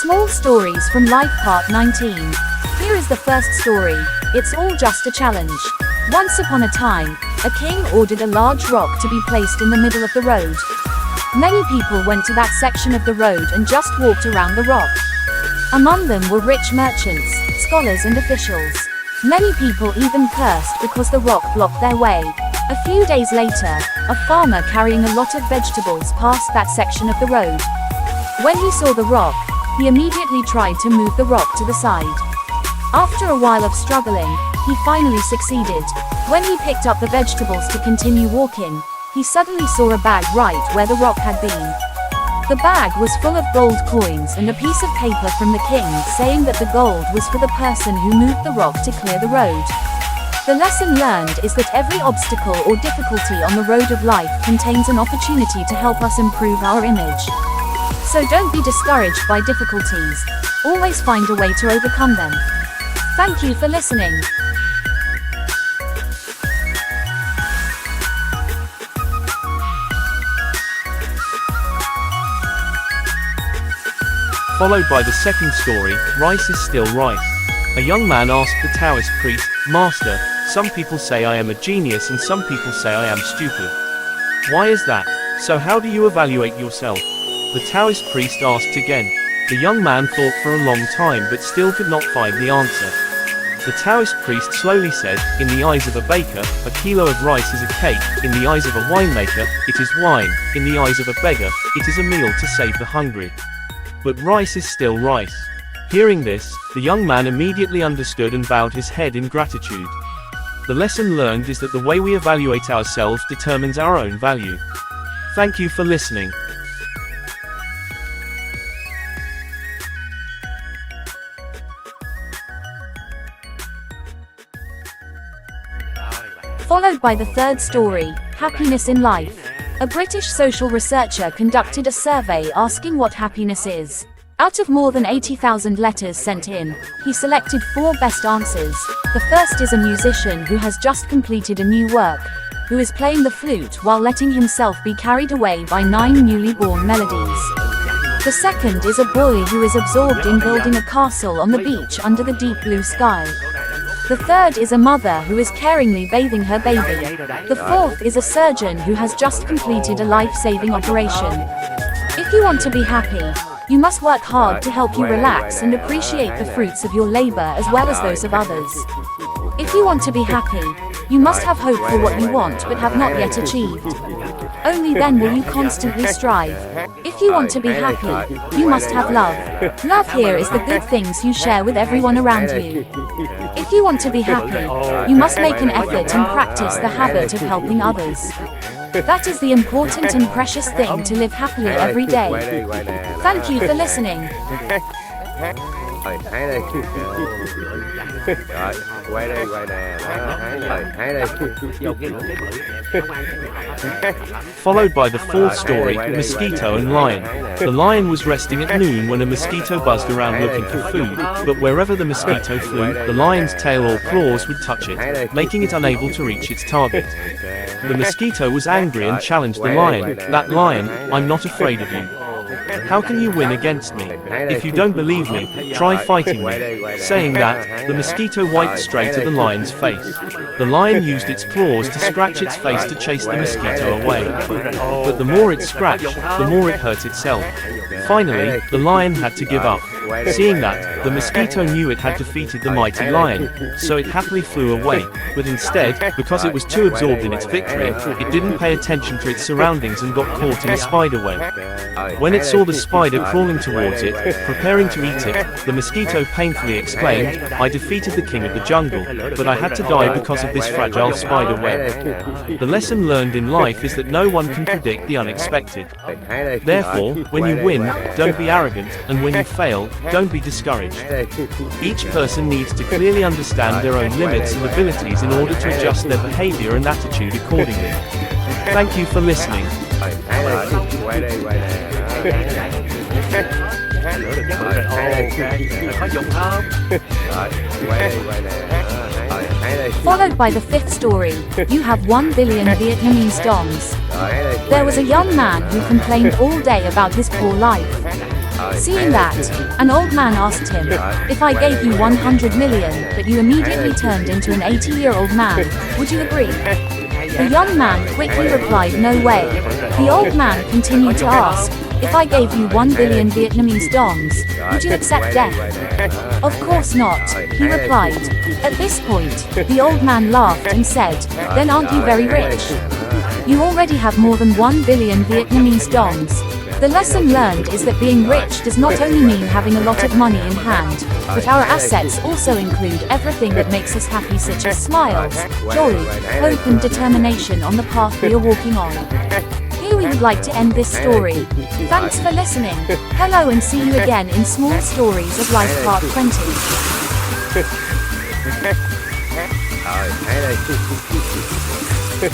Small stories from life part 19. Here is the first story. It's all just a challenge. Once upon a time, a king ordered a large rock to be placed in the middle of the road. Many people went to that section of the road and just walked around the rock. Among them were rich merchants, scholars and officials. Many people even cursed because the rock blocked their way. A few days later, a farmer carrying a lot of vegetables passed that section of the road. When he saw the rock, he immediately tried to move the rock to the side. After a while of struggling, he finally succeeded. When he picked up the vegetables to continue walking, he suddenly saw a bag right where the rock had been. The bag was full of gold coins and a piece of paper from the king saying that the gold was for the person who moved the rock to clear the road. The lesson learned is that every obstacle or difficulty on the road of life contains an opportunity to help us improve our image. So don't be discouraged by difficulties. Always find a way to overcome them. Thank you for listening. Followed by the second story, Rice is Still Rice. A young man asked the Taoist priest, "Master, some people say I am a genius and some people say I am stupid. Why is that? So how do you evaluate yourself?" The Taoist priest asked again. The young man thought for a long time but still could not find the answer. The Taoist priest slowly said, "In the eyes of a baker, a kilo of rice is a cake. In the eyes of a winemaker, it is wine. In the eyes of a beggar, it is a meal to save the hungry. But rice is still rice." Hearing this, the young man immediately understood and bowed his head in gratitude. The lesson learned is that the way we evaluate ourselves determines our own value. Thank you for listening. Followed by the third story, Happiness in Life. A British social researcher conducted a survey asking what happiness is. Out of more than 80,000 letters sent in, he selected 4 best answers. The first is a musician who has just completed a new work, who is playing the flute while letting himself be carried away by 9 newly born melodies. The second is a boy who is absorbed in building a castle on the beach under the deep blue sky. The third is a mother who is caringly bathing her baby. The fourth is a surgeon who has just completed a life-saving operation. If you want to be happy, you must work hard to help you relax and appreciate the fruits of your labor as well as those of others. If you want to be happy, you must have hope for what you want but have not yet achieved. Only then will you constantly strive. If you want to be happy, you must have love. Love here is the good things you share with everyone around you. If you want to be happy, you must make an effort and practice the habit of helping others. That is the important and precious thing to live happily every day. Thank you for listening. Followed by the fourth story, Mosquito and Lion. The lion was resting at noon when a mosquito buzzed around looking for food, but wherever the mosquito flew, the lion's tail or claws would touch it, making it unable to reach its target. The mosquito was angry and challenged the lion, "That lion, I'm not afraid of you. How can you win against me? If you don't believe me, try fighting me." Saying that, the mosquito wiped straight at the lion's face. The lion used its claws to scratch its face to chase the mosquito away. But the more it scratched, the more it hurt itself. Finally, the lion had to give up. Seeing that, the mosquito knew it had defeated the mighty lion, so it happily flew away, but instead, because it was too absorbed in its victory, it didn't pay attention to its surroundings and got caught in a spider web. When it saw the spider crawling towards it, preparing to eat it, the mosquito painfully exclaimed, "I defeated the king of the jungle, but I had to die because of this fragile spider web." The lesson learned in life is that no one can predict the unexpected. Therefore, when you win, don't be arrogant, and when you fail, don't be discouraged. Each person needs to clearly understand their own limits and abilities in order to adjust their behavior and attitude accordingly. Thank you for listening. Followed by the fifth story, you have 1 billion Vietnamese dongs. There was a young man who complained all day about his poor life. Seeing that, an old man asked him, "If I gave you 100 million, but you immediately turned into an 80-year-old man, would you agree?" The young man quickly replied, "No way." The old man continued to ask, "If I gave you 1 billion Vietnamese dongs, would you accept death?" "Of course not," he replied. At this point, the old man laughed and said, "Then aren't you very rich? You already have more than 1 billion Vietnamese dongs." The lesson learned is that being rich does not only mean having a lot of money in hand, but our assets also include everything that makes us happy, such as smiles, joy, hope and determination on the path we are walking on. Here we would like to end this story. Thanks for listening. Hello and see you again in Small Stories of Life Part 20. Rồi, thấy đây.